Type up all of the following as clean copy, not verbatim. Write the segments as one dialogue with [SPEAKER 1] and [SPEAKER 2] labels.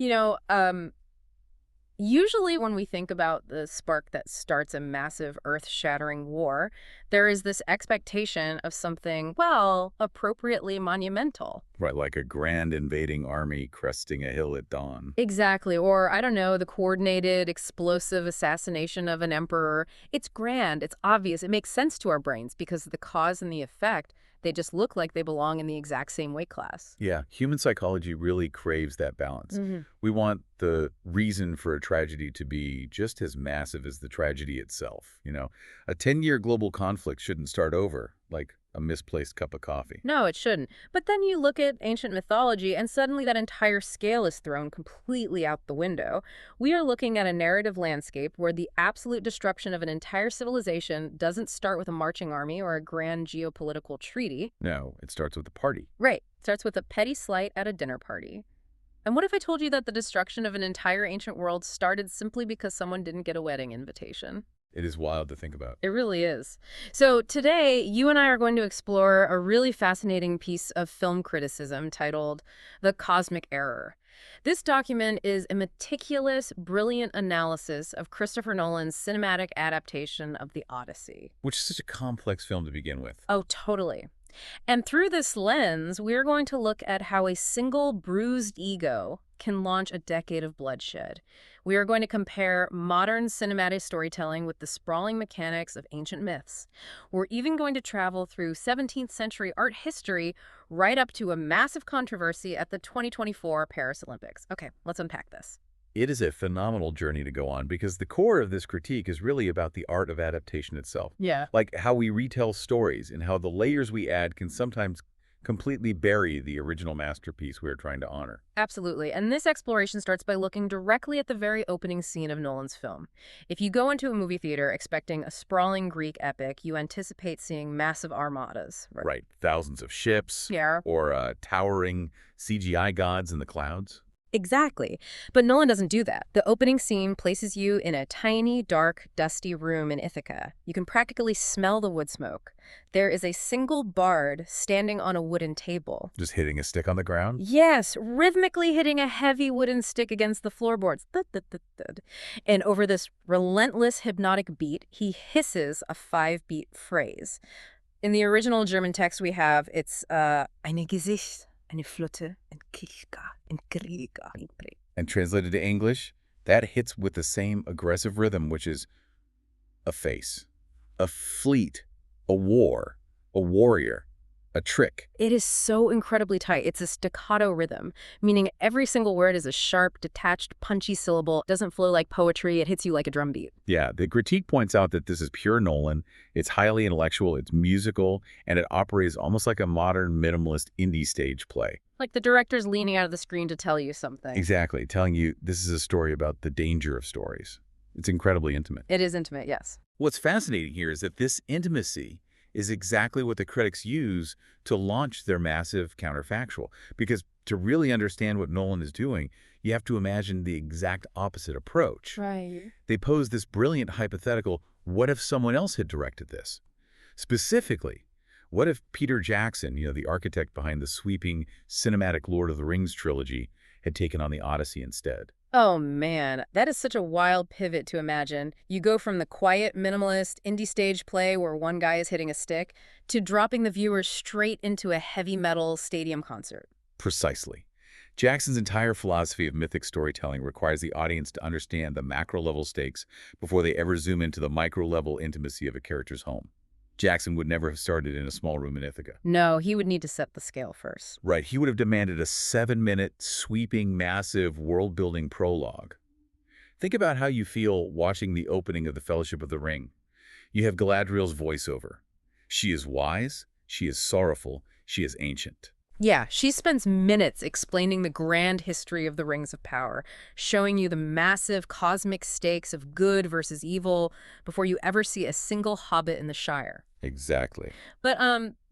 [SPEAKER 1] You know, usually when we think about the spark that starts a massive earth-shattering war, there is this expectation of something, well, appropriately monumental.
[SPEAKER 2] Right, like a grand invading army cresting a hill at dawn.
[SPEAKER 1] Exactly. Or, I don't know, the coordinated, explosive assassination of an emperor. It's grand. It's obvious. It makes sense to our brains because the cause and the effect, they just look like they belong in the exact same weight class.
[SPEAKER 2] Yeah, human psychology really craves that balance.
[SPEAKER 1] Hmm.
[SPEAKER 2] We want the reason for a tragedy to be just as massive as the tragedy itself. A 10-year global conflict shouldn't start over like a misplaced cup of coffee.
[SPEAKER 1] No, it shouldn't. But then you look at ancient mythology, and suddenly that entire scale is thrown completely out the window. We are looking at a narrative landscape where the absolute destruction of an entire civilization doesn't start with a marching army or a grand geopolitical treaty.
[SPEAKER 2] No, it starts with a party.
[SPEAKER 1] Right. It starts with a petty slight at a dinner party. And what if I told you that the destruction of an entire ancient world started simply because someone didn't get a wedding invitation?
[SPEAKER 2] It is wild to think about.
[SPEAKER 1] It really is. So today, you and I are going to explore a really fascinating piece of film criticism titled The Cosmic Error. This document is a meticulous, brilliant analysis of Christopher Nolan's cinematic adaptation of the Odyssey.
[SPEAKER 2] Which is such a complex film to begin with.
[SPEAKER 1] Oh, totally. And through this lens, we're going to look at how a single bruised ego can launch a decade of bloodshed. We are going to compare modern cinematic storytelling with the sprawling mechanics of ancient myths. We're even going to travel through 17th century art history right up to a massive controversy at the 2024 Paris Olympics. Okay, let's unpack this.
[SPEAKER 2] It is a phenomenal journey to go on because the core of this critique is really about the art of adaptation itself.
[SPEAKER 1] Yeah.
[SPEAKER 2] Like how we retell stories and how the layers we add can sometimes completely bury the original masterpiece we are trying to honor.
[SPEAKER 1] Absolutely. And this exploration starts by looking directly at the very opening scene of Nolan's film. If you go into a movie theater expecting a sprawling Greek epic, you anticipate seeing massive armadas.
[SPEAKER 2] Right. Thousands of ships
[SPEAKER 1] Yeah.
[SPEAKER 2] or towering CGI gods in the clouds.
[SPEAKER 1] Exactly. But Nolan doesn't do that. The opening scene places you in a tiny, dark, dusty room in Ithaca. You can practically smell the wood smoke. There is a single bard standing on a wooden table.
[SPEAKER 2] Just hitting a stick on the ground?
[SPEAKER 1] Yes, rhythmically hitting a heavy wooden stick against the floorboards. Thud, thud, thud, thud. And over this relentless hypnotic beat, he hisses a 5-beat phrase. In the original German text we have, it's eine Gesicht, eine Flotte, ein Krieger.
[SPEAKER 2] And translated to English, that hits with the same aggressive rhythm, which is a face, a fleet, a war, a warrior, a trick.
[SPEAKER 1] It is so incredibly tight. It's a staccato rhythm, meaning every single word is a sharp, detached, punchy syllable. It doesn't flow like poetry. It hits you like a drum beat.
[SPEAKER 2] Yeah, the critique points out that this is pure Nolan. It's highly intellectual, it's musical, and it operates almost like a modern minimalist indie stage play.
[SPEAKER 1] Like the director's leaning out of the screen to tell you something.
[SPEAKER 2] Exactly, telling you this is a story about the danger of stories. It's incredibly intimate.
[SPEAKER 1] It is intimate, yes.
[SPEAKER 2] What's fascinating here is that this intimacy is exactly what the critics use to launch their massive counterfactual. Because to really understand what Nolan is doing, you have to imagine the exact opposite approach.
[SPEAKER 1] Right.
[SPEAKER 2] They pose this brilliant hypothetical, what if someone else had directed this? Specifically, what if Peter Jackson, the architect behind the sweeping cinematic Lord of the Rings trilogy, had taken on the Odyssey instead?
[SPEAKER 1] Oh man, that is such a wild pivot to imagine. You go from the quiet, minimalist, indie stage play where one guy is hitting a stick to dropping the viewer straight into a heavy metal stadium concert.
[SPEAKER 2] Precisely. Jackson's entire philosophy of mythic storytelling requires the audience to understand the macro-level stakes before they ever zoom into the micro-level intimacy of a character's home. Jackson would never have started in a small room in Ithaca.
[SPEAKER 1] No, he would need to set the scale first.
[SPEAKER 2] Right, he would have demanded a 7-minute, sweeping, massive, world-building prologue. Think about how you feel watching the opening of The Fellowship of the Ring. You have Galadriel's voiceover. She is wise, she is sorrowful, she is ancient.
[SPEAKER 1] Yeah, she spends minutes explaining the grand history of the Rings of Power, showing you the massive cosmic stakes of good versus evil before you ever see a single hobbit in the Shire.
[SPEAKER 2] Exactly.
[SPEAKER 1] But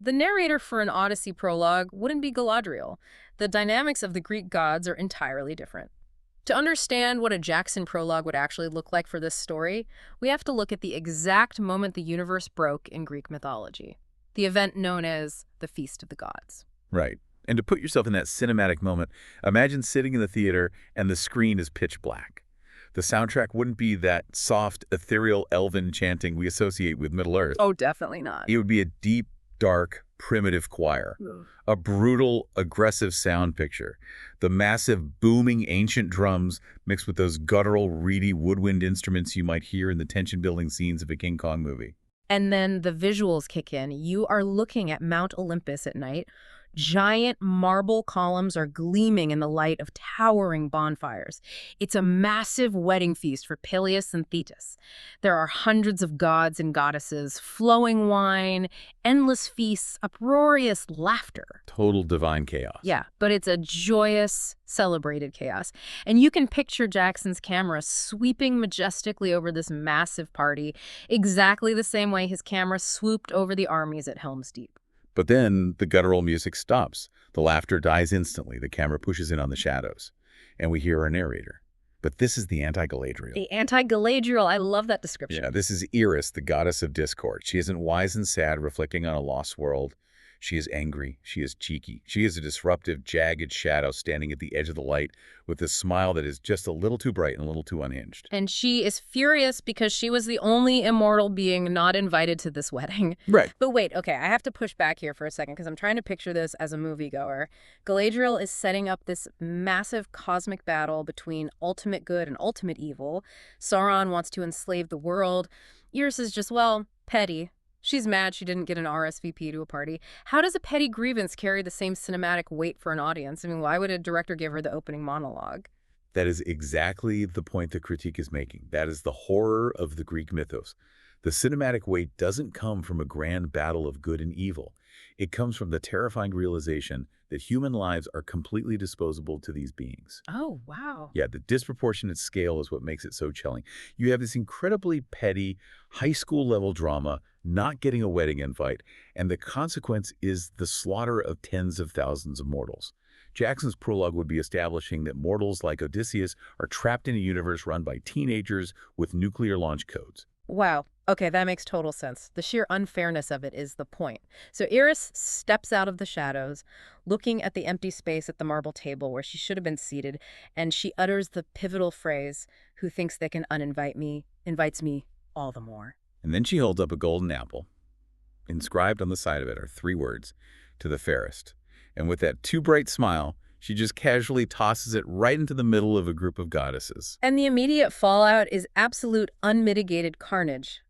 [SPEAKER 1] the narrator for an Odyssey prologue wouldn't be Galadriel. The dynamics of the Greek gods are entirely different. To understand what a Jackson prologue would actually look like for this story, we have to look at the exact moment the universe broke in Greek mythology, the event known as the Feast of the Gods.
[SPEAKER 2] Right. And to put yourself in that cinematic moment, imagine sitting in the theater and the screen is pitch black. The soundtrack wouldn't be that soft, ethereal, elven chanting we associate with Middle-earth.
[SPEAKER 1] Oh, definitely not.
[SPEAKER 2] It would be a deep, dark, primitive choir.
[SPEAKER 1] Ugh.
[SPEAKER 2] A brutal, aggressive sound picture. The massive, booming, ancient drums mixed with those guttural, reedy woodwind instruments you might hear in the tension-building scenes of a King Kong movie.
[SPEAKER 1] And then the visuals kick in. You are looking at Mount Olympus at night. Giant marble columns are gleaming in the light of towering bonfires. It's a massive wedding feast for Peleus and Thetis. There are hundreds of gods and goddesses, flowing wine, endless feasts, uproarious laughter.
[SPEAKER 2] Total divine chaos.
[SPEAKER 1] Yeah, but it's a joyous, celebrated chaos. And you can picture Jackson's camera sweeping majestically over this massive party, exactly the same way his camera swooped over the armies at Helm's Deep.
[SPEAKER 2] But then the guttural music stops. The laughter dies instantly. The camera pushes in on the shadows. And we hear our narrator. But this is the anti-Galadriel.
[SPEAKER 1] The anti-Galadriel, I love that description.
[SPEAKER 2] Yeah, this is Eris, the goddess of discord. She isn't wise and sad, reflecting on a lost world. She is angry. She is cheeky. She is a disruptive, jagged shadow standing at the edge of the light with a smile that is just a little too bright and a little too unhinged.
[SPEAKER 1] And she is furious because she was the only immortal being not invited to this wedding.
[SPEAKER 2] Right.
[SPEAKER 1] But wait, okay, I have to push back here for a second because I'm trying to picture this as a moviegoer. Galadriel is setting up this massive cosmic battle between ultimate good and ultimate evil. Sauron wants to enslave the world. Eris is just, well, petty. She's mad she didn't get an RSVP to a party. How does a petty grievance carry the same cinematic weight for an audience? I mean, why would a director give her the opening monologue?
[SPEAKER 2] That is exactly the point that Kritik is making. That is the horror of the Greek mythos. The cinematic weight doesn't come from a grand battle of good and evil. It comes from the terrifying realization that human lives are completely disposable to these beings.
[SPEAKER 1] Oh, wow.
[SPEAKER 2] Yeah, the disproportionate scale is what makes it so chilling. You have this incredibly petty, high school-level drama not getting a wedding invite, and the consequence is the slaughter of tens of thousands of mortals. Jackson's prologue would be establishing that mortals like Odysseus are trapped in a universe run by teenagers with nuclear launch codes.
[SPEAKER 1] Wow. Okay, that makes total sense. The sheer unfairness of it is the point. So Eris steps out of the shadows, looking at the empty space at the marble table where she should have been seated, and she utters the pivotal phrase, "Who thinks they can uninvite me, invites me all the more."
[SPEAKER 2] And then she holds up a golden apple. Inscribed on the side of it are 3 words, "To the fairest." And with that too bright smile, she just casually tosses it right into the middle of a group of goddesses.
[SPEAKER 1] And the immediate fallout is absolute unmitigated carnage.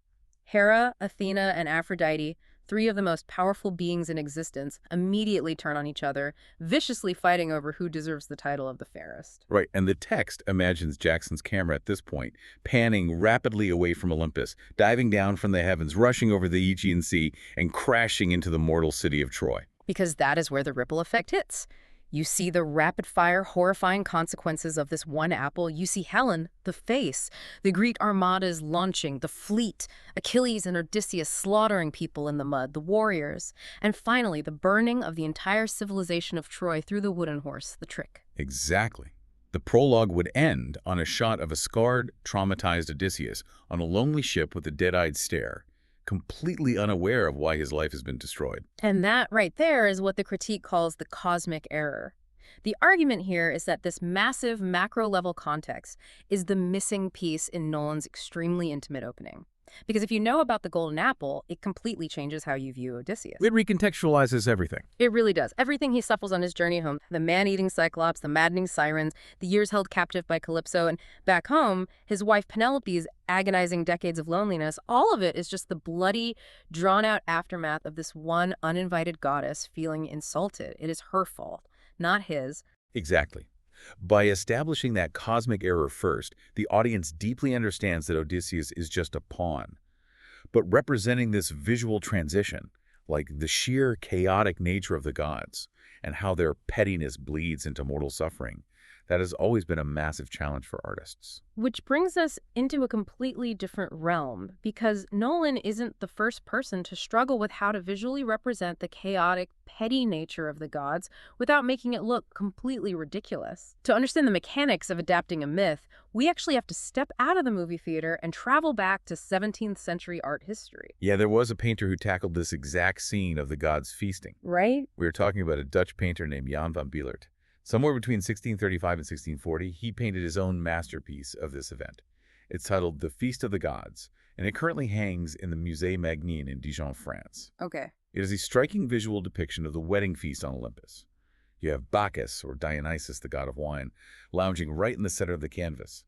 [SPEAKER 1] Hera, Athena, and Aphrodite, 3 of the most powerful beings in existence, immediately turn on each other, viciously fighting over who deserves the title of the fairest.
[SPEAKER 2] Right, and the text imagines Jackson's camera at this point, panning rapidly away from Olympus, diving down from the heavens, rushing over the Aegean Sea, and crashing into the mortal city of Troy.
[SPEAKER 1] Because that is where the ripple effect hits. You see the rapid-fire, horrifying consequences of this one apple. You see Helen, the face, the Greek armadas launching, the fleet, Achilles and Odysseus slaughtering people in the mud, the warriors, and finally the burning of the entire civilization of Troy through the wooden horse, the trick.
[SPEAKER 2] Exactly. The prologue would end on a shot of a scarred, traumatized Odysseus on a lonely ship with a dead-eyed stare, completely unaware of why his life has been destroyed.
[SPEAKER 1] And that right there is what the critique calls the cosmic error. The argument here is that this massive macro-level context is the missing piece in Nolan's extremely intimate opening. Because if you know about the golden apple, it completely changes how you view Odysseus.
[SPEAKER 2] It recontextualizes everything.
[SPEAKER 1] It really does. Everything he suffers on his journey home, the man-eating Cyclops, the maddening sirens, the years held captive by Calypso, and back home, his wife Penelope's agonizing decades of loneliness, all of it is just the bloody, drawn-out aftermath of this one uninvited goddess feeling insulted. It is her fault, not his.
[SPEAKER 2] Exactly. By establishing that cosmic error first, the audience deeply understands that Odysseus is just a pawn. But representing this visual transition, like the sheer chaotic nature of the gods and how their pettiness bleeds into mortal suffering, That has always been a massive challenge for artists.
[SPEAKER 1] Which brings us into a completely different realm, because Nolan isn't the first person to struggle with how to visually represent the chaotic, petty nature of the gods without making it look completely ridiculous. To understand the mechanics of adapting a myth, we actually have to step out of the movie theater and travel back to 17th century art history.
[SPEAKER 2] Yeah, there was a painter who tackled this exact scene of the gods feasting.
[SPEAKER 1] Right?
[SPEAKER 2] We were talking about a Dutch painter named Jan van Bielert. Somewhere between 1635 and 1640, he painted his own masterpiece of this event. It's titled The Feast of the Gods, and it currently hangs in the Musée Magnin in Dijon, France.
[SPEAKER 1] Okay.
[SPEAKER 2] It is a striking visual depiction of the wedding feast on Olympus. You have Bacchus, or Dionysus, the god of wine, lounging right in the center of the canvas.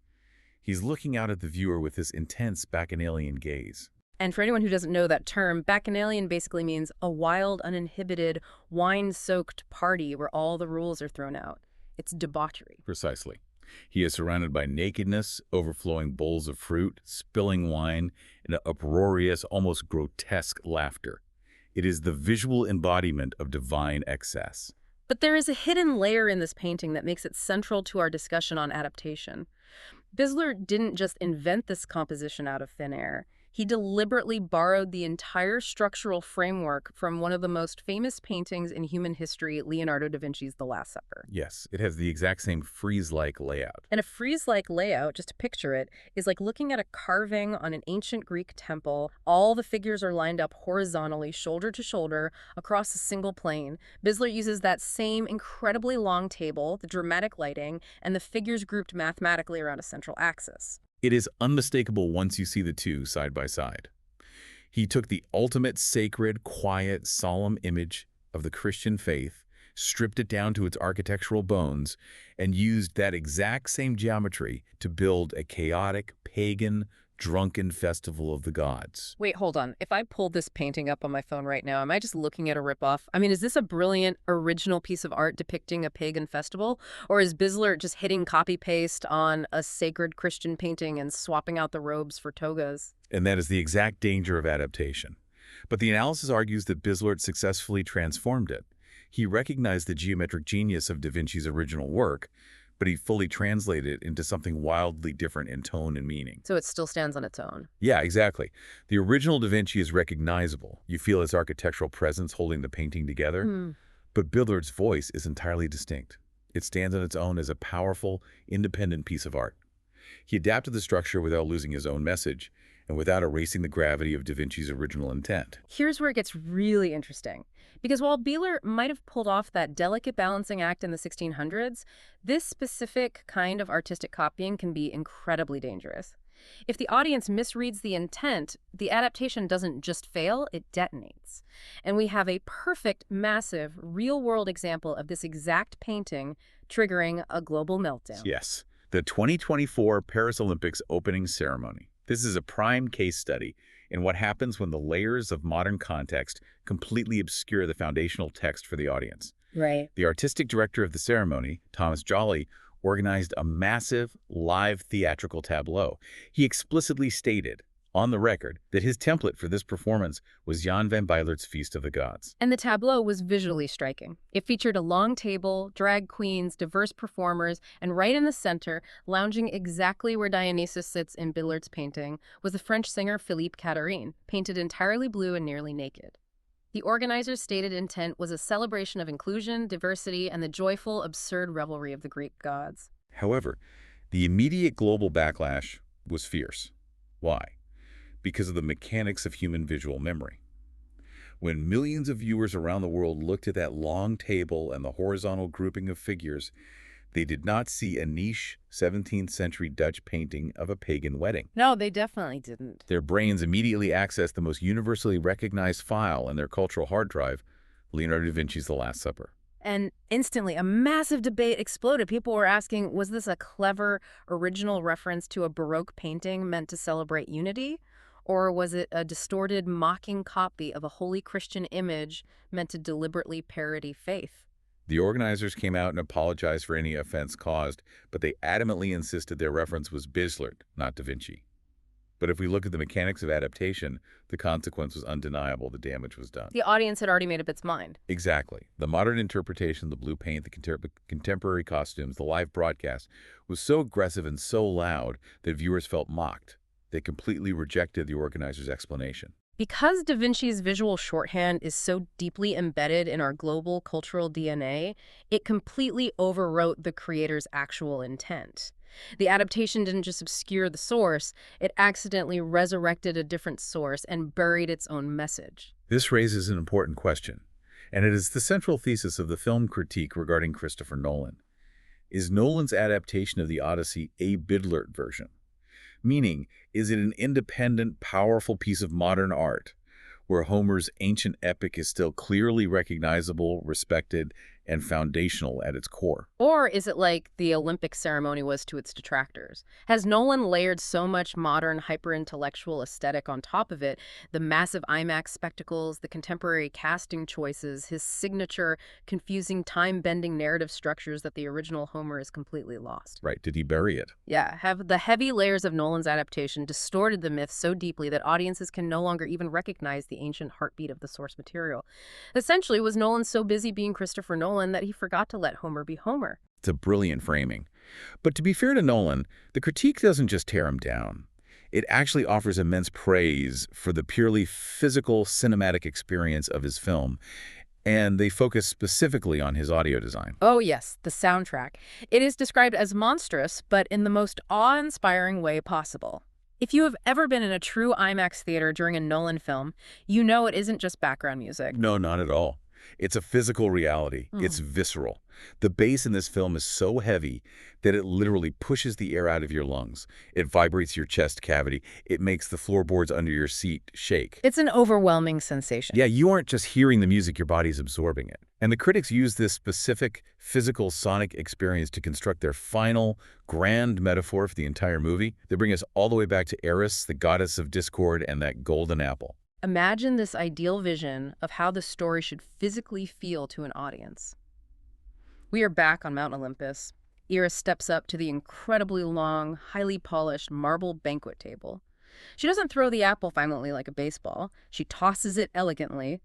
[SPEAKER 2] He's looking out at the viewer with this intense bacchanalian gaze.
[SPEAKER 1] And for anyone who doesn't know that term, bacchanalian basically means a wild, uninhibited, wine-soaked party where all the rules are thrown out. It's debauchery.
[SPEAKER 2] Precisely. He is surrounded by nakedness, overflowing bowls of fruit, spilling wine, and uproarious, almost grotesque laughter. It is the visual embodiment of divine excess.
[SPEAKER 1] But there is a hidden layer in this painting that makes it central to our discussion on adaptation. Bislert didn't just invent this composition out of thin air. He deliberately borrowed the entire structural framework from one of the most famous paintings in human history, Leonardo da Vinci's The Last Supper.
[SPEAKER 2] Yes, it has the exact same frieze-like layout.
[SPEAKER 1] And a frieze-like layout, just to picture it, is like looking at a carving on an ancient Greek temple. All the figures are lined up horizontally, shoulder to shoulder, across a single plane. Bislert uses that same incredibly long table, the dramatic lighting, and the figures grouped mathematically around a central axis.
[SPEAKER 2] It is unmistakable once you see the two side by side. He took the ultimate sacred, quiet, solemn image of the Christian faith, stripped it down to its architectural bones, and used that exact same geometry to build a chaotic, pagan, drunken festival of the gods.
[SPEAKER 1] Wait, hold on. If I pull this painting up on my phone right now, am I just looking at a ripoff? I mean, is this a brilliant, original piece of art depicting a pagan festival? Or is Bislert just hitting copy-paste on a sacred Christian painting and swapping out the robes for togas?
[SPEAKER 2] And that is the exact danger of adaptation. But the analysis argues that Bislert successfully transformed it. He recognized the geometric genius of Da Vinci's original work, but he fully translated it into something wildly different in tone and meaning.
[SPEAKER 1] So it still stands on its own.
[SPEAKER 2] Yeah, exactly. The original Da Vinci is recognizable. You feel his architectural presence holding the painting together. But Bilert's voice is entirely distinct. It stands on its own as a powerful, independent piece of art. He adapted the structure without losing his own message and without erasing the gravity of Da Vinci's original intent.
[SPEAKER 1] Here's where it gets really interesting. Because while Bielert might have pulled off that delicate balancing act in the 1600s, this specific kind of artistic copying can be incredibly dangerous. If the audience misreads the intent, the adaptation doesn't just fail, it detonates. And we have a perfect, massive, real-world example of this exact painting triggering a global meltdown.
[SPEAKER 2] Yes, the 2024 Paris Olympics opening ceremony. This is a prime case study in what happens when the layers of modern context completely obscure the foundational text for the audience.
[SPEAKER 1] Right.
[SPEAKER 2] The artistic director of the ceremony, Thomas Jolly, organized a massive live theatrical tableau. He explicitly stated, on the record, that his template for this performance was Jan van Bielert's Feast of the Gods.
[SPEAKER 1] And the tableau was visually striking. It featured a long table, drag queens, diverse performers, and right in the center, lounging exactly where Dionysus sits in Bilert's painting, was the French singer Philippe Catherine, painted entirely blue and nearly naked. The organizers' stated intent was a celebration of inclusion, diversity, and the joyful, absurd revelry of the Greek gods.
[SPEAKER 2] However, the immediate global backlash was fierce. Why? Because of the mechanics of human visual memory. When millions of viewers around the world looked at that long table and the horizontal grouping of figures, they did not see a niche 17th century Dutch painting of a pagan wedding.
[SPEAKER 1] No, they definitely didn't.
[SPEAKER 2] Their brains immediately accessed the most universally recognized file in their cultural hard drive, Leonardo da Vinci's The Last Supper.
[SPEAKER 1] And instantly, a massive debate exploded. People were asking, was this a clever, original reference to a Baroque painting meant to celebrate unity? Or was it a distorted, mocking copy of a holy Christian image meant to deliberately parody faith?
[SPEAKER 2] The organizers came out and apologized for any offense caused, but they adamantly insisted their reference was Bislert, not Da Vinci. But if we look at the mechanics of adaptation, the consequence was undeniable. The damage was done.
[SPEAKER 1] The audience had already made up its mind.
[SPEAKER 2] Exactly. The modern interpretation, the blue paint, the contemporary costumes, the live broadcast was so aggressive and so loud that viewers felt mocked. They completely rejected the organizer's explanation.
[SPEAKER 1] Because Da Vinci's visual shorthand is so deeply embedded in our global cultural DNA, it completely overwrote the creator's actual intent. The adaptation didn't just obscure the source, it accidentally resurrected a different source and buried its own message.
[SPEAKER 2] This raises an important question, and it is the central thesis of the film Critique regarding Christopher Nolan. Is Nolan's adaptation of the Odyssey a Bidlert version? Meaning, is it an independent, powerful piece of modern art, where Homer's ancient epic is still clearly recognizable, respected, and foundational at its core?
[SPEAKER 1] Or is it like the Olympic ceremony was to its detractors? Has Nolan layered so much modern, hyper-intellectual aesthetic on top of it, the massive IMAX spectacles, the contemporary casting choices, his signature, confusing, time-bending narrative structures that the original Homer is completely lost?
[SPEAKER 2] Right, did he bury it?
[SPEAKER 1] Yeah, have the heavy layers of Nolan's adaptation distorted the myth so deeply that audiences can no longer even recognize the ancient heartbeat of the source material? Essentially, was Nolan so busy being Christopher Nolan that he forgot to let Homer be Homer?
[SPEAKER 2] It's a brilliant framing. But to be fair to Nolan, the critique doesn't just tear him down. It actually offers immense praise for the purely physical cinematic experience of his film, and they focus specifically on his audio design.
[SPEAKER 1] Oh yes, the soundtrack. It is described as monstrous, but in the most awe-inspiring way possible. If you have ever been in a true IMAX theater during a Nolan film, you know it isn't just background music.
[SPEAKER 2] No, not at all. It's a physical reality. It's visceral. The bass in this film is so heavy that it literally pushes the air out of your lungs. It vibrates your chest cavity. It makes the floorboards under your seat shake.
[SPEAKER 1] It's an overwhelming sensation.
[SPEAKER 2] Yeah, you aren't just hearing the music, your body's absorbing it. And the critics use this specific physical sonic experience to construct their final grand metaphor for the entire movie. They bring us all the way back to Eris, the goddess of discord, and that golden apple.
[SPEAKER 1] Imagine this ideal vision of how the story should physically feel to an audience. We are back on Mount Olympus. Iris steps up to the incredibly long, highly polished marble banquet table. She doesn't throw the apple violently like a baseball. She tosses it elegantly.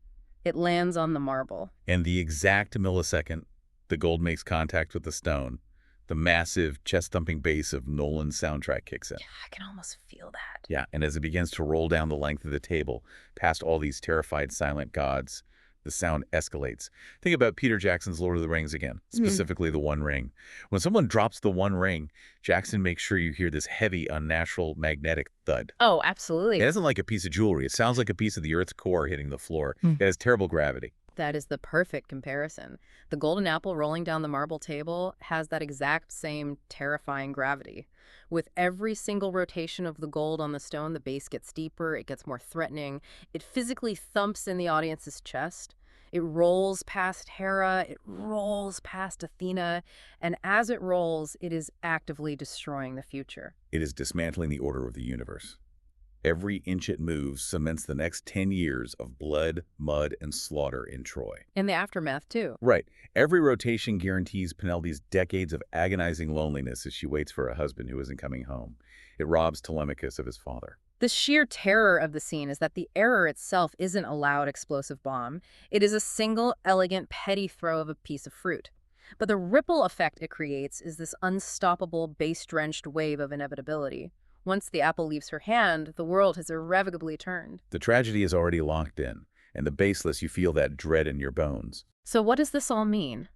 [SPEAKER 1] It lands on the marble.
[SPEAKER 2] And the exact millisecond the gold makes contact with the stone, the massive chest-thumping bass of Nolan's soundtrack kicks in.
[SPEAKER 1] Yeah, I can almost feel that.
[SPEAKER 2] Yeah, and as it begins to roll down the length of the table, past all these terrified silent gods, the sound escalates. Think about Peter Jackson's Lord of the Rings again, specifically the One Ring. When someone drops the One Ring, Jackson makes sure you hear this heavy, unnatural, magnetic thud.
[SPEAKER 1] Oh, absolutely.
[SPEAKER 2] It isn't like a piece of jewelry. It sounds like a piece of the Earth's core hitting the floor. It has terrible gravity.
[SPEAKER 1] That is the perfect comparison. The golden apple rolling down the marble table has that exact same terrifying gravity. With every single rotation of the gold on the stone, the base gets deeper, it gets more threatening. It physically thumps in the audience's chest. It rolls past Hera, it rolls past Athena, and as it rolls, it is actively destroying the future.
[SPEAKER 2] It is dismantling the order of the universe. Every inch it moves cements the next 10 years of blood, mud, and slaughter in Troy.
[SPEAKER 1] In the aftermath, too.
[SPEAKER 2] Right. Every rotation guarantees Penelope's decades of agonizing loneliness as she waits for a husband who isn't coming home. It robs Telemachus of his father.
[SPEAKER 1] The sheer terror of the scene is that the error itself isn't a loud explosive bomb. It is a single, elegant, petty throw of a piece of fruit. But the ripple effect it creates is this unstoppable, bass-drenched wave of inevitability. Once the apple leaves her hand, the world has irrevocably turned.
[SPEAKER 2] The tragedy is already locked in, and the baseless, you feel that dread in your bones.
[SPEAKER 1] So what does this all mean?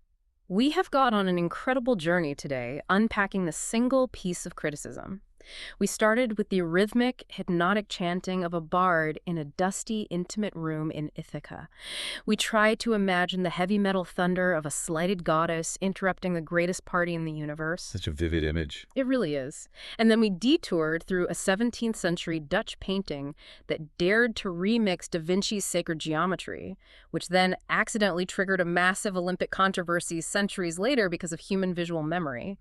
[SPEAKER 1] We have got on an incredible journey today, unpacking the single piece of criticism. We started with the rhythmic, hypnotic chanting of a bard in a dusty, intimate room in Ithaca. We tried to imagine the heavy metal thunder of a slighted goddess interrupting the greatest party in the universe.
[SPEAKER 2] Such a vivid image.
[SPEAKER 1] It really is. And then we detoured through a 17th century Dutch painting that dared to remix Da Vinci's sacred geometry, which then accidentally triggered a massive Olympic controversy centuries later because of human visual memory.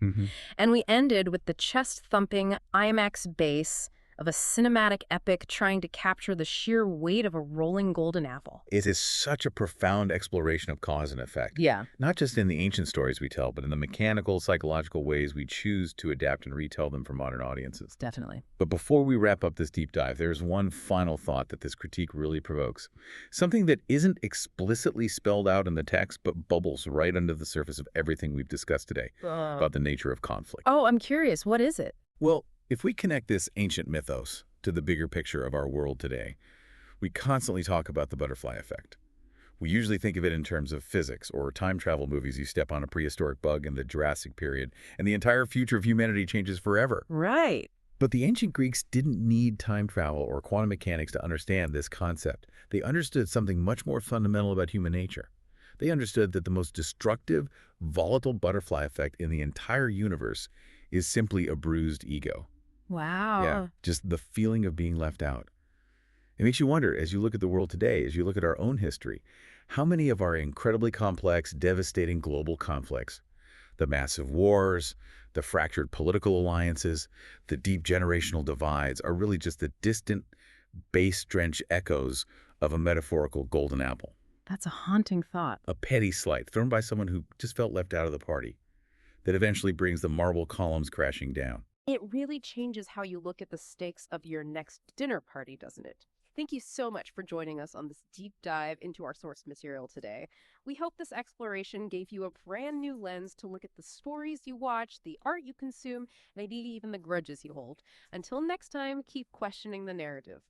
[SPEAKER 1] And we ended with the chest-thumping IMAX bass, of a cinematic epic trying to capture the sheer weight of a rolling golden apple.
[SPEAKER 2] It is such a profound exploration of cause and effect,
[SPEAKER 1] Yeah,
[SPEAKER 2] not just in the ancient stories we tell, but in the mechanical, psychological ways we choose to adapt and retell them for modern audiences.
[SPEAKER 1] definitely.
[SPEAKER 2] But before we wrap up this deep dive, there's one final thought that this critique really provokes. Something that isn't explicitly spelled out in the text, but bubbles right under the surface of everything we've discussed today about the nature of conflict.
[SPEAKER 1] Oh, I'm curious. What is it?
[SPEAKER 2] Well, if we connect this ancient mythos to the bigger picture of our world today, we constantly talk about the butterfly effect. We usually think of it in terms of physics or time travel movies. You step on a prehistoric bug in the Jurassic period, and the entire future of humanity changes forever.
[SPEAKER 1] Right.
[SPEAKER 2] But the ancient Greeks didn't need time travel or quantum mechanics to understand this concept. They understood something much more fundamental about human nature. They understood that the most destructive, volatile butterfly effect in the entire universe is simply a bruised ego.
[SPEAKER 1] Wow.
[SPEAKER 2] Yeah, just the feeling of being left out. It makes you wonder, as you look at the world today, as you look at our own history, how many of our incredibly complex, devastating global conflicts, the massive wars, the fractured political alliances, the deep generational divides, are really just the distant, base-drenched echoes of a metaphorical golden apple,
[SPEAKER 1] That's a haunting thought.
[SPEAKER 2] a petty slight thrown by someone who just felt left out of the party, that eventually brings the marble columns crashing down.
[SPEAKER 1] It really changes how you look at the stakes of your next dinner party, doesn't it? Thank you so much for joining us on this deep dive into our source material today. We hope this exploration gave you a brand new lens to look at the stories you watch, the art you consume, and maybe even the grudges you hold. Until next time, keep questioning the narrative.